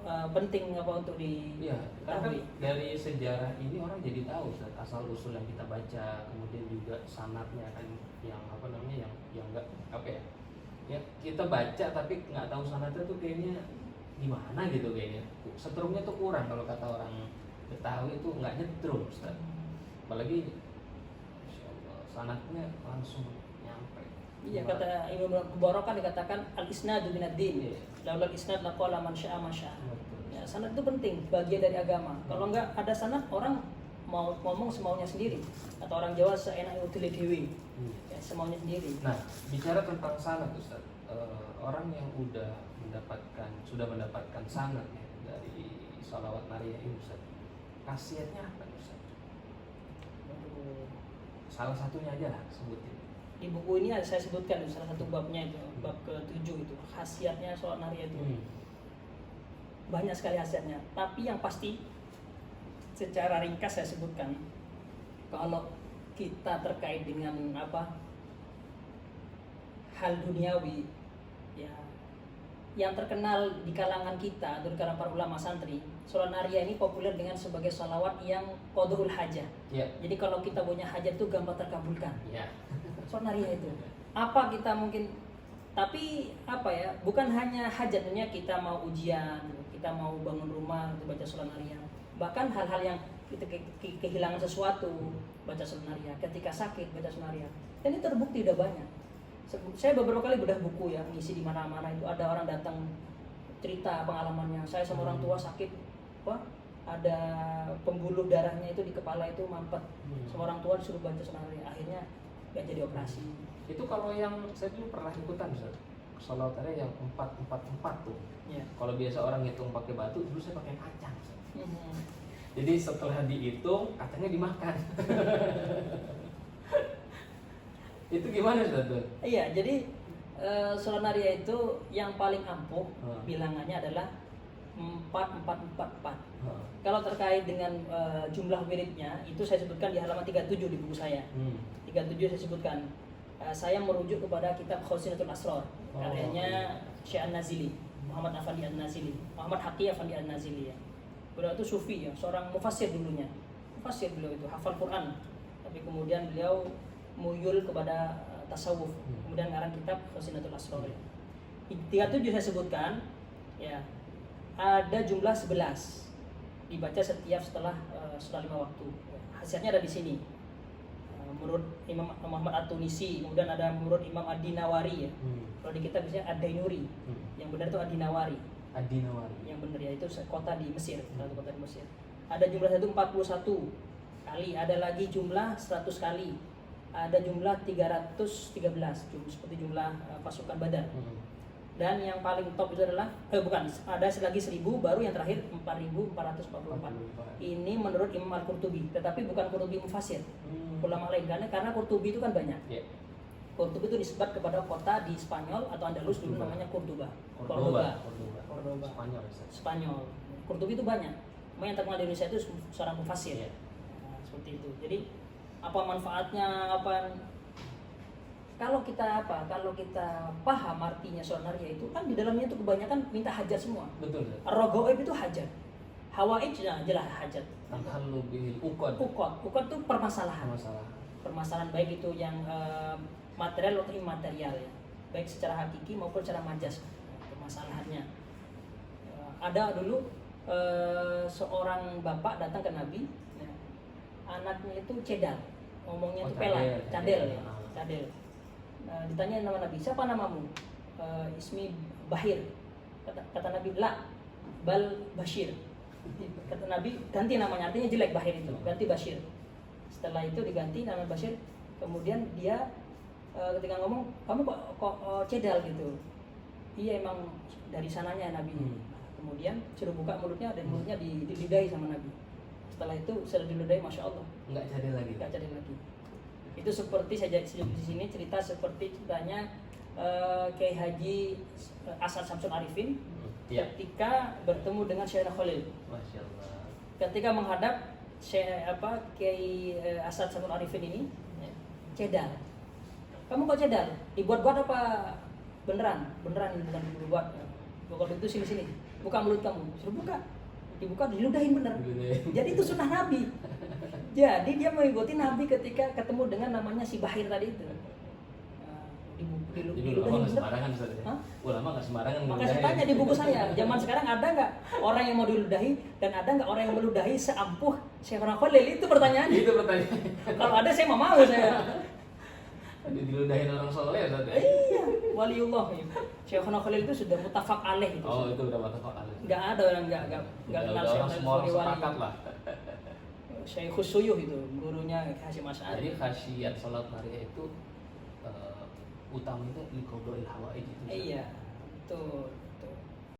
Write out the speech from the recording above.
penting apa untuk di Iya, karena kan dari sejarah ini orang jadi tahu Ustaz, asal usul yang kita baca, kemudian juga sanadnya kan yang apa namanya yang enggak apa ya? Ya kita baca tapi nggak tahu sanadnya tuh kayaknya gimana gitu kayaknya. Setrumnya tuh kurang kalau kata orang Betawi itu nggak nyetrum Ustaz. Apalagi Masya Allah, sanadnya langsung nyampe. Iya, kata Imam Bukhari kan dikatakan al-isnadu minad-din. Laulal isnad laqala man syaa ma syaa. Ya, sanad itu penting, bagian dari agama. Kalau enggak ada sanad, orang mau ngomong semaunya sendiri. Atau orang Jawa seenaknya utile dewi. Ya, semaunya sendiri. Nah, bicara tentang sanad Ustaz, orang yang sudah mendapatkan sanad ya, dari sholawat nariyah ini Ustaz, khasiatnya apa Ustaz? Salah satunya aja lah sebutin. Di buku ini saya sebutkan salah satu babnya itu, bab ke-7 itu, khasiatnya sholat nariyah itu. Banyak sekali khasiatnya, tapi yang pasti secara ringkas saya sebutkan, kalau kita terkait dengan hal duniawi, ya, yang terkenal di kalangan kita atau di kalangan para ulama santri, sholat nariyah ini populer dengan sebagai sholawat yang qadrul hajah. Jadi kalau kita punya hajat itu gampang terkabulkan. Sholat nariyah itu apa kita mungkin, tapi bukan hanya hajatnya, kita mau ujian, kita mau bangun rumah untuk baca sholat nariyah, bahkan hal-hal yang kita kehilangan sesuatu baca sholat nariyah, ketika sakit baca sholat nariyah, dan ini terbukti udah banyak. Saya beberapa kali bedah buku ya, ngisi di mana-mana itu ada orang datang cerita pengalamannya, saya sama orang tua sakit, ada pembuluh darahnya itu di kepala itu mampet, sama orang tua disuruh baca sholat nariyah, akhirnya gak jadi operasi. Itu kalau yang saya dulu pernah ikutan Ustaz, sholawat nariyah yang 4 tuh. Kalau biasa orang ngitung pakai batu, dulu saya pakai kacang Ustaz. Jadi setelah dihitung, kacangnya dimakan. Itu gimana Ustaz? Iya, jadi sholat nariyah itu yang paling ampuh bilangannya adalah 4444. Kalau terkait dengan jumlah wiridnya, itu saya sebutkan di halaman 37 di buku saya. 37 saya sebutkan. Saya merujuk kepada kitab Khosinatul Asrar, karyanya Syekh An-Nazili, Muhammad Afandi An-Nazili, Muhammad Haqi Afandi An-Nazili ya. Beliau itu sufi ya, seorang mufassir dulunya. Mufassir beliau itu, hafal Quran. Tapi kemudian beliau muyul kepada tasawuf. Kemudian ngarang kitab Khosinatul Asrar. 37 saya sebutkan ya. Ada jumlah 11 dibaca setiap setelah 5 waktu. Hasilnya ada di sini. Menurut Imam Muhammad At-Tunisi, kemudian ada menurut Imam Ad-Dinawari ya. Kalau di kitab biasanya Ad-Dainuri. Yang benar itu Ad-Dinawari. Yang benar ya, itu kota di Mesir, satu kota di Mesir. Ada jumlah 41 kali, ada lagi jumlah 100 kali. Ada jumlah 313, seperti jumlah pasukan Badar. Dan yang paling top itu adalah ada lagi 1000, baru yang terakhir 4444. Ini menurut Imam Al-Qurtubi, tetapi bukan Qurtubi mufassir. Ulama lain, karena Qurtubi itu kan banyak. Qurtubi itu disebut kepada kota di Spanyol atau Andalus dulu namanya Cordoba. Spanyol. Qurtubi itu banyak. Yang terkenal di Indonesia itu seorang mufassir. Seperti itu. Jadi apa manfaatnya, kalau kita paham artinya sholat nariyah itu kan di dalamnya itu kebanyakan minta hajat semua. Betul. Ar-raghaib itu hajat. Hawaij jelas hajat. Ukot itu permasalahan baik itu yang material atau imaterial ya. Baik secara hakiki maupun secara majas permasalahannya. Ada dulu seorang bapak datang ke Nabi, ya, anaknya itu cedal, ngomongnya itu cadel. Ditanya nama Nabi, siapa namamu? Ismi Bahir. Kata Nabi, la bal Bashir. Kata Nabi, ganti namanya, artinya jelek Bahir itu, ganti Bashir. Setelah itu diganti nama Bashir. Kemudian dia ketika ngomong, kamu kok cedal gitu? Iya, emang dari sananya Nabi. Kemudian suruh buka mulutnya, dan mulutnya dilidahi sama Nabi. Setelah itu setelah diludahi, masya Allah, nggak cadel lagi. Itu seperti saya di sini cerita seperti ceritanya Kiai Haji Asad Samsul Arifin ketika bertemu dengan Syekh Khalil. Masya Allah. Ketika menghadap Kiai Asad Samsul Arifin ini, cedal. Kamu kok cedal? Dibuat-buat apa beneran? Beneran, bukan dibuat. Kalau itu sini. buka mulut kamu. Suruh buka. Dibuka, diludahin bener. Diludahin. Jadi itu sunnah Nabi. Jadi dia mengikuti Nabi ketika ketemu dengan namanya si Bahir tadi itu. Jadi ulama nggak sembarangan Ustaz ya? Hah? Ulama nggak sembarangan. Makanya saya tanya di buku saya, zaman sekarang ada nggak orang yang mau diludahi dan ada nggak orang yang meludahi seampuh Syekhuna Khalil? Itu pertanyaan. Itu pertanyaan. Kalau ada saya mau saya. Diludahin orang soleh Ustaz ya? Iya, waliullah. Syekhuna Khalil itu sudah mutafak alaih itu. Oh, itu udah mutafak alaih. Nggak ada orang nggak kenal orang Syekhuna semua orang Khalil sepakat wali. lah. Syekhus Suyuh itu gurunya Hasyim Asy'ari. Jadi khasiat sholat Maria itu utamanya liqada'il hawaij itu. Iya, betul.